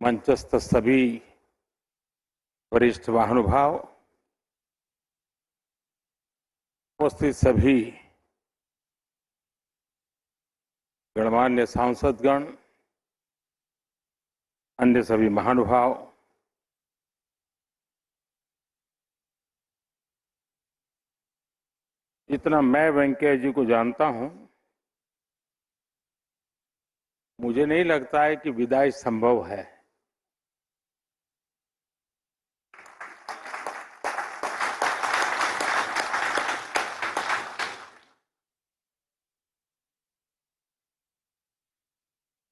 मंचस्थ सभी वरिष्ठ महानुभाव, उपस्थित सभी गणमान्य सांसदगण, अन्य सभी महानुभाव, जितना मैं वेंकैया जी को जानता हूं, मुझे नहीं लगता है कि विदाई संभव है।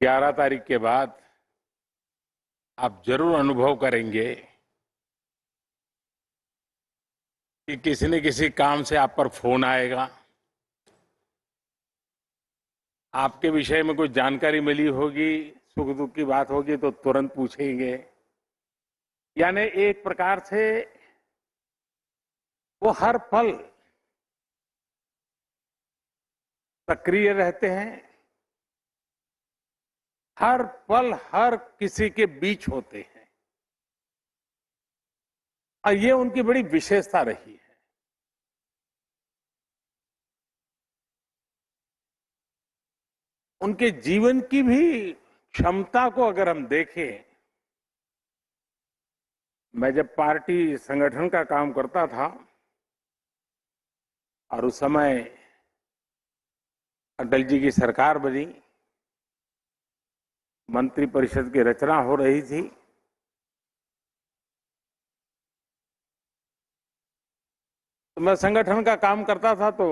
ग्यारह तारीख के बाद आप जरूर अनुभव करेंगे कि किसी न किसी काम से आप पर फोन आएगा, आपके विषय में कोई जानकारी मिली होगी, सुख दुख की बात होगी तो तुरंत पूछेंगे। यानी एक प्रकार से वो हर पल सक्रिय रहते हैं, हर पल हर किसी के बीच होते हैं, और ये उनकी बड़ी विशेषता रही है। उनके जीवन की भी क्षमता को अगर हम देखें, मैं जब पार्टी संगठन का काम करता था और उस समय अटल जी की सरकार बनी, मंत्रिपरिषद की रचना हो रही थी, तो मैं संगठन का काम करता था, तो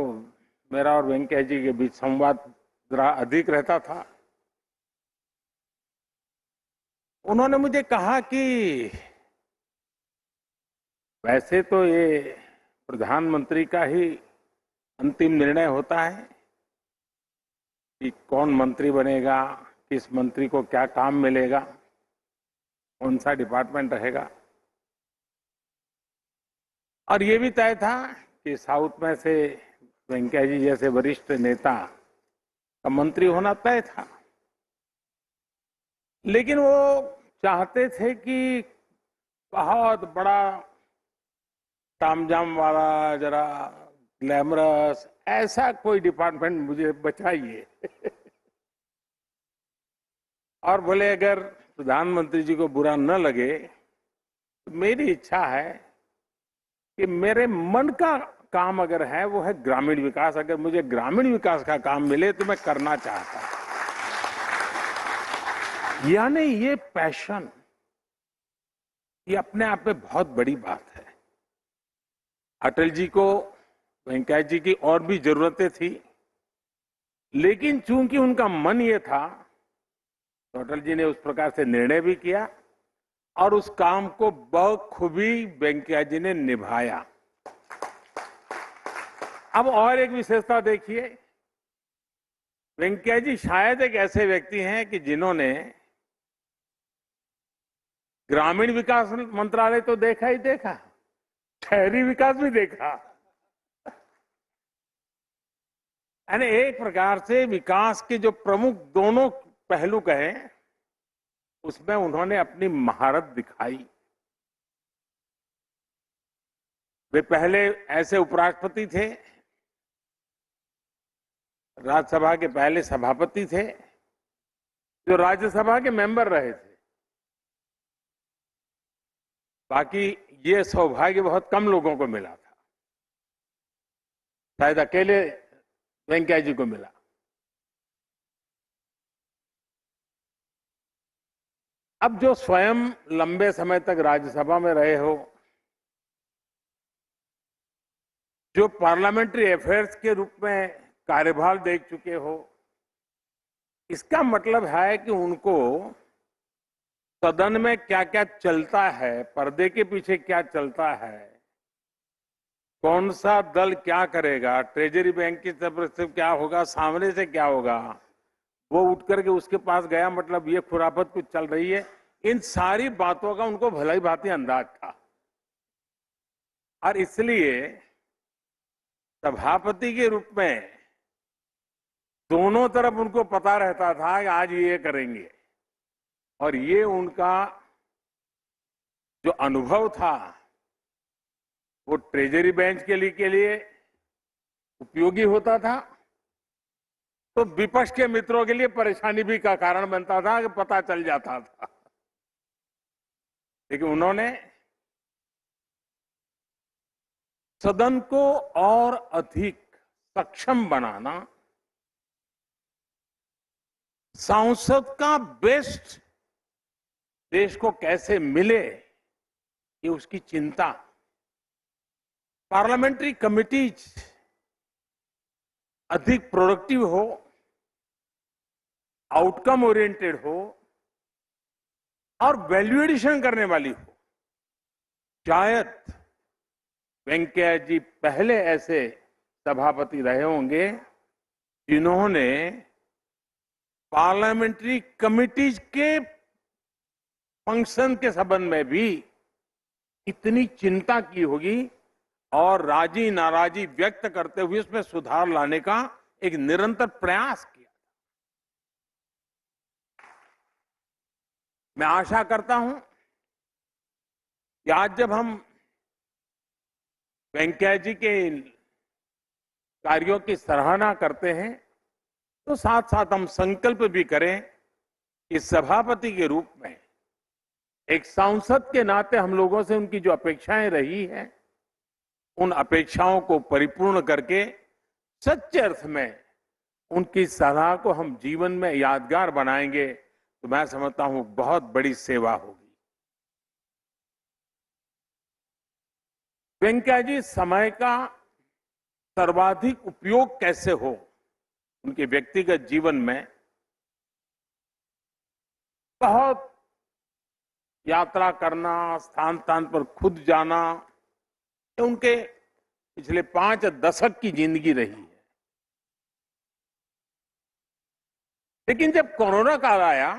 मेरा और वेंकैया जी के बीच संवाद जरा अधिक रहता था। उन्होंने मुझे कहा कि वैसे तो ये प्रधानमंत्री का ही अंतिम निर्णय होता है कि कौन मंत्री बनेगा, किस मंत्री को क्या काम मिलेगा, कौन सा डिपार्टमेंट रहेगा, और ये भी तय था कि साउथ में से वेंकैया जी जैसे वरिष्ठ नेता का मंत्री होना तय था। लेकिन वो चाहते थे कि बहुत बड़ा तामझाम वाला, जरा ग्लैमरस ऐसा कोई डिपार्टमेंट मुझे बचाइए। और बोले अगर प्रधानमंत्री जी को बुरा न लगे तो मेरी इच्छा है कि मेरे मन का काम अगर है वो है ग्रामीण विकास, अगर मुझे ग्रामीण विकास का काम मिले तो मैं करना चाहता हूं। यानी ये पैशन, ये अपने आप में बहुत बड़ी बात है। अटल जी को वेंकैया जी की और भी जरूरतें थी, लेकिन चूंकि उनका मन ये था तो अटल जी ने उस प्रकार से निर्णय भी किया और उस काम को बखूबी वेंकैया जी ने निभाया। अब और एक विशेषता देखिए, वेंकैया जी शायद एक ऐसे व्यक्ति हैं कि जिन्होंने ग्रामीण विकास मंत्रालय तो देखा ही देखा, शहरी विकास भी देखा। यानी एक प्रकार से विकास के जो प्रमुख दोनों पहलू कहें, उसमें उन्होंने अपनी महारत दिखाई। वे पहले ऐसे उपराष्ट्रपति थे, राज्यसभा के पहले सभापति थे, जो राज्यसभा के मेंबर रहे थे। बाकी ये सौभाग्य बहुत कम लोगों को मिला था, शायद अकेले वेंकैया जी को मिला। अब जो स्वयं लंबे समय तक राज्यसभा में रहे हो, जो पार्लियामेंट्री अफेयर्स के रूप में कार्यभार देख चुके हो, इसका मतलब है कि उनको सदन में क्या क्या चलता है, पर्दे के पीछे क्या चलता है, कौन सा दल क्या करेगा, ट्रेजरी बैंक की तरफ से क्या होगा, सामने से क्या होगा, वो उठ करके उसके पास गया, मतलब ये खुराफत कुछ चल रही है, इन सारी बातों का उनको भलाई भांति अंदाज था। और इसलिए सभापति के रूप में दोनों तरफ उनको पता रहता था कि आज ये करेंगे। और ये उनका जो अनुभव था वो ट्रेजरी बेंच के लिए उपयोगी होता था, तो विपक्ष के मित्रों के लिए परेशानी भी का कारण बनता था कि पता चल जाता था। लेकिन उन्होंने सदन को और अधिक सक्षम बनाना, सांसद का बेस्ट देश को कैसे मिले, ये उसकी चिंता। पार्लियामेंट्री कमिटीज अधिक प्रोडक्टिव हो, आउटकम ओरिएंटेड हो और वैल्यू एडिशन करने वाली हो। शायद वेंकैया जी पहले ऐसे सभापति रहे होंगे जिन्होंने पार्लियामेंट्री कमिटीज के फंक्शन के संबंध में भी इतनी चिंता की होगी और राजी नाराजी व्यक्त करते हुए उसमें सुधार लाने का एक निरंतर प्रयास किया। मैं आशा करता हूं कि आज जब हम वेंकैया जी के कार्यों की सराहना करते हैं तो साथ साथ हम संकल्प भी करें कि सभापति के रूप में एक सांसद के नाते हम लोगों से उनकी जो अपेक्षाएं रही हैं, उन अपेक्षाओं को परिपूर्ण करके सच्चे अर्थ में उनकी सलाह को हम जीवन में यादगार बनाएंगे तो मैं समझता हूं बहुत बड़ी सेवा होगी। वेंकैया जी समय का सर्वाधिक उपयोग कैसे हो उनके व्यक्तिगत जीवन में बहुत यात्रा करना, स्थान स्थान पर खुद जाना, उनके पिछले 5 दशक की जिंदगी रही है। लेकिन जब कोरोना काल आया,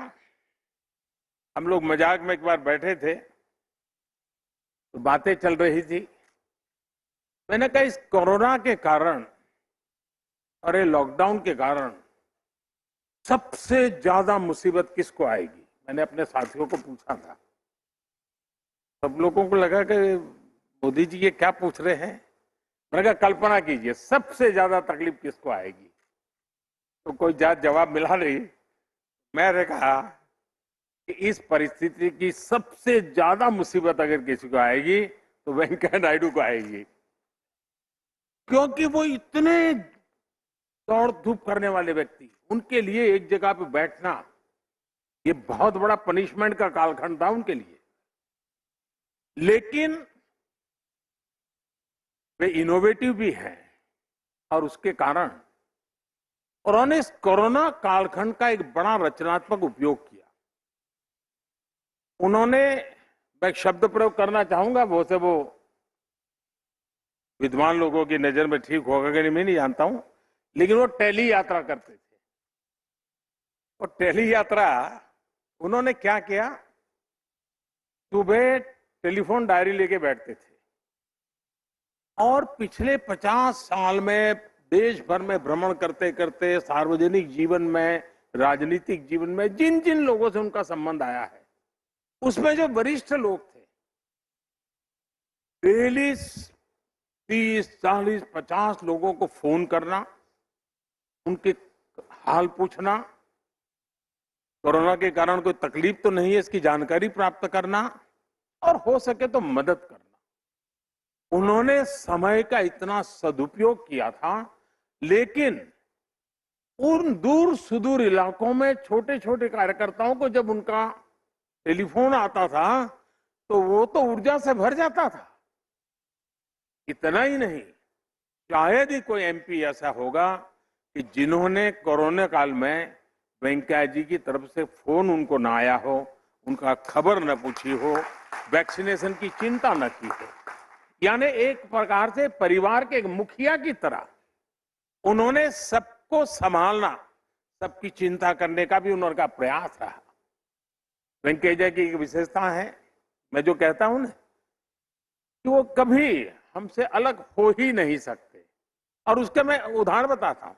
हम लोग मजाक में एक बार बैठे थे तो बातें चल रही थी। मैंने कहा इस कोरोना के कारण और ये लॉकडाउन के कारण सबसे ज्यादा मुसीबत किसको आएगी? मैंने अपने साथियों को पूछा था। सब लोगों को लगा कि मोदी जी ये क्या पूछ रहे हैं। मैंने कहा कल्पना कीजिए सबसे ज्यादा तकलीफ किसको आएगी? तो कोई जवाब मिला नहीं। मैंने कहा कि इस परिस्थिति की सबसे ज्यादा मुसीबत अगर किसी को आएगी तो वेंकैया नायडू को आएगी, क्योंकि वो इतने दौड़ धूप करने वाले व्यक्ति, उनके लिए एक जगह पे बैठना ये बहुत बड़ा पनिशमेंट का कालखंड था उनके लिए। लेकिन वे इनोवेटिव भी हैं और उसके कारण उन्होंने इस कोरोना कालखंड का एक बड़ा रचनात्मक उपयोग किया। उन्होंने, मैं एक शब्द प्रयोग करना चाहूंगा, वो विद्वान लोगों की नजर में ठीक होगा कि नहीं मैं नहीं जानता हूं, लेकिन वो टेली यात्रा करते थे। और टेली यात्रा उन्होंने क्या किया, सुबह टेलीफोन डायरी लेके बैठते थे और पिछले 50 साल में देश भर में भ्रमण करते करते सार्वजनिक जीवन में, राजनीतिक जीवन में जिन जिन लोगों से उनका संबंध आया है, उसमें जो वरिष्ठ लोग थे, डेली 30, 40, 50 लोगों को फोन करना, उनके हाल पूछना, कोरोना के कारण कोई तकलीफ तो नहीं है इसकी जानकारी प्राप्त करना और हो सके तो मदद करना। उन्होंने समय का इतना सदुपयोग किया था, लेकिन उन दूर सुदूर इलाकों में छोटे छोटे कार्यकर्ताओं को जब उनका टेलीफोन आता था तो वो तो ऊर्जा से भर जाता था। इतना ही नहीं, शायद ही कोई एमपी ऐसा होगा कि जिन्होंने कोरोना काल में वेंकैया जी की तरफ से फोन उनको ना आया हो, उनका खबर न पूछी हो, वैक्सीनेशन की चिंता न की हो। यानी एक प्रकार से परिवार के एक मुखिया की तरह उन्होंने सबको संभालना, सबकी चिंता करने का भी उनका प्रयास रहा। वेंकैया जी की एक विशेषता है, मैं जो कहता हूं ना कि वो कभी हमसे अलग हो ही नहीं सकते। और उसके मैं उदाहरण बताता हूं।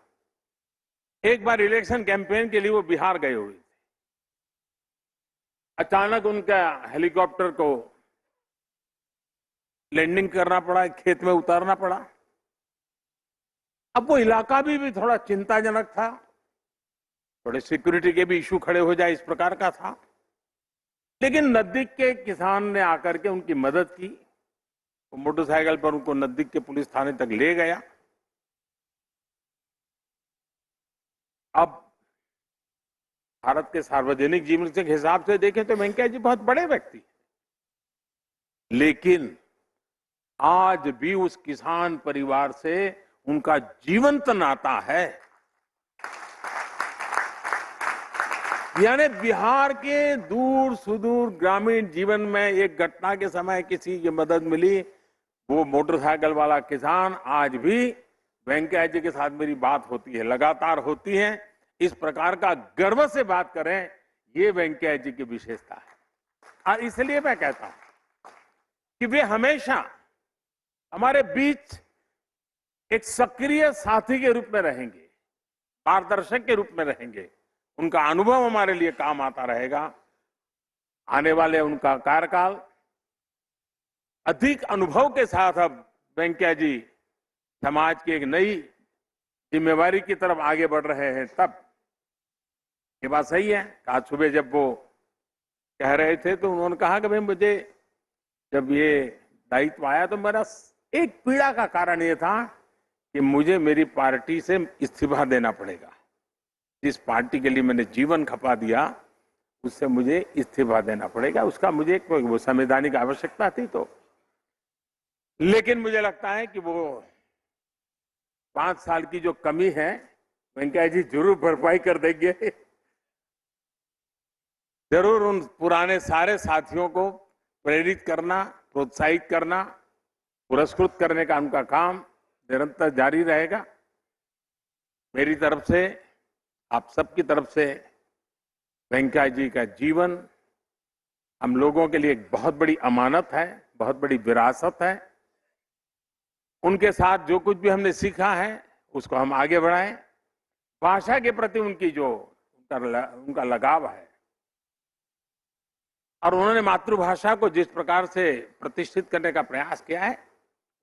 एक बार इलेक्शन कैंपेन के लिए वो बिहार गए हुए थे अचानक उनका हेलीकॉप्टर को लैंडिंग करना पड़ा, खेत में उतारना पड़ा। अब वो इलाका भी थोड़ा चिंताजनक था, थोड़े सिक्योरिटी के भी इशू खड़े हो जाए इस प्रकार का था। लेकिन नजदीक के किसान ने आकर के उनकी मदद की, वो मोटरसाइकिल पर उनको नजदीक के पुलिस थाने तक ले गया। अब भारत के सार्वजनिक जीवन के हिसाब से देखें तो वेंकैया जी बहुत बड़े व्यक्ति हैं, लेकिन आज भी उस किसान परिवार से उनका जीवंत नाता है। यानी बिहार के दूर सुदूर ग्रामीण जीवन में एक घटना के समय किसी की मदद मिली, वो मोटरसाइकिल वाला किसान आज भी वेंकैया जी के साथ मेरी बात होती है, लगातार होती है। इस प्रकार का गर्व से बात करें, ये वेंकैया जी की विशेषता है। और इसलिए मैं कहता हूं कि वे हमेशा हमारे बीच एक सक्रिय साथी के रूप में रहेंगे, मार्गदर्शक के रूप में रहेंगे। उनका अनुभव हमारे लिए काम आता रहेगा। आने वाले उनका कार्यकाल अधिक अनुभव के साथ अब वेंकैया जी समाज की एक नई जिम्मेवारी की तरफ आगे बढ़ रहे हैं। तब ये बात सही है। आज सुबह जब वो कह रहे थे तो उन्होंने कहा कि भाई मुझे जब ये दायित्व आया तो मेरा एक पीड़ा का कारण ये था कि मुझे मेरी पार्टी से इस्तीफा देना पड़ेगा। जिस पार्टी के लिए मैंने जीवन खपा दिया उससे मुझे इस्तीफा देना पड़ेगा। उसका मुझे कोई संवैधानिक आवश्यकता थी तो, लेकिन मुझे लगता है कि वो 5 साल की जो कमी है वेंकैया जी जरूर भरपाई कर देंगे। जरूर उन पुराने सारे साथियों को प्रेरित करना, प्रोत्साहित करना, पुरस्कृत करने का उनका काम निरंतर जारी रहेगा। मेरी तरफ से, आप सबकी तरफ से वेंकैया जी का जीवन हम लोगों के लिए एक बहुत बड़ी अमानत है, बहुत बड़ी विरासत है। उनके साथ जो कुछ भी हमने सीखा है उसको हम आगे बढ़ाएं। भाषा के प्रति उनकी जो उनका लगाव है और उन्होंने मातृभाषा को जिस प्रकार से प्रतिष्ठित करने का प्रयास किया है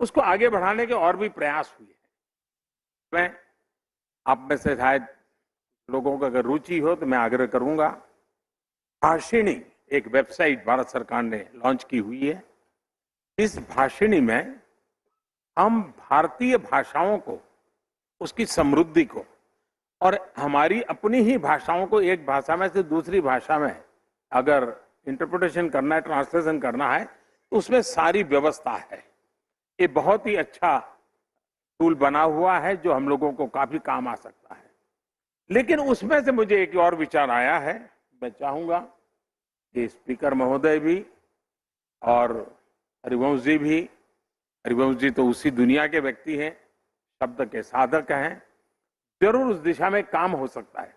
उसको आगे बढ़ाने के और भी प्रयास हुए हैं। मैं आप में से शायद लोगों को अगर रुचि हो तो मैं आग्रह करूंगा, भाषिणी एक वेबसाइट भारत सरकार ने लॉन्च की हुई है। इस भाषिणी में हम भारतीय भाषाओं को, उसकी समृद्धि को और हमारी अपनी ही भाषाओं को एक भाषा में से दूसरी भाषा में अगर इंटरप्रिटेशन करना है, ट्रांसलेशन करना है तो उसमें सारी व्यवस्था है। ये बहुत ही अच्छा टूल बना हुआ है जो हम लोगों को काफी काम आ सकता है। लेकिन उसमें से मुझे एक और विचार आया है। मैं चाहूंगा कि स्पीकर महोदय भी और हरिवंश जी भी, हरिवंश जी तो उसी दुनिया के व्यक्ति हैं, शब्द के साधक हैं, जरूर उस दिशा में काम हो सकता है।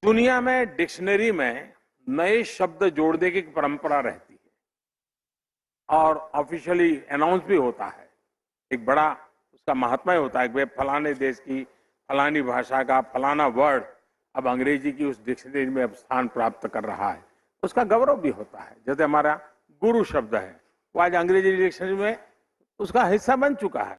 दुनिया में डिक्शनरी में नए शब्द जोड़ने की परंपरा रहती है और ऑफिशियली अनाउंस भी होता है। एक बड़ा उसका महात्मा होता है कि फलाने देश की फलानी भाषा का फलाना वर्ड अब अंग्रेजी की उस डिक्शनरी में अब स्थान प्राप्त कर रहा है, उसका गौरव भी होता है। जैसे हमारा गुरु शब्द है, वो आज अंग्रेजी डिक्शनरी में उसका हिस्सा बन चुका है।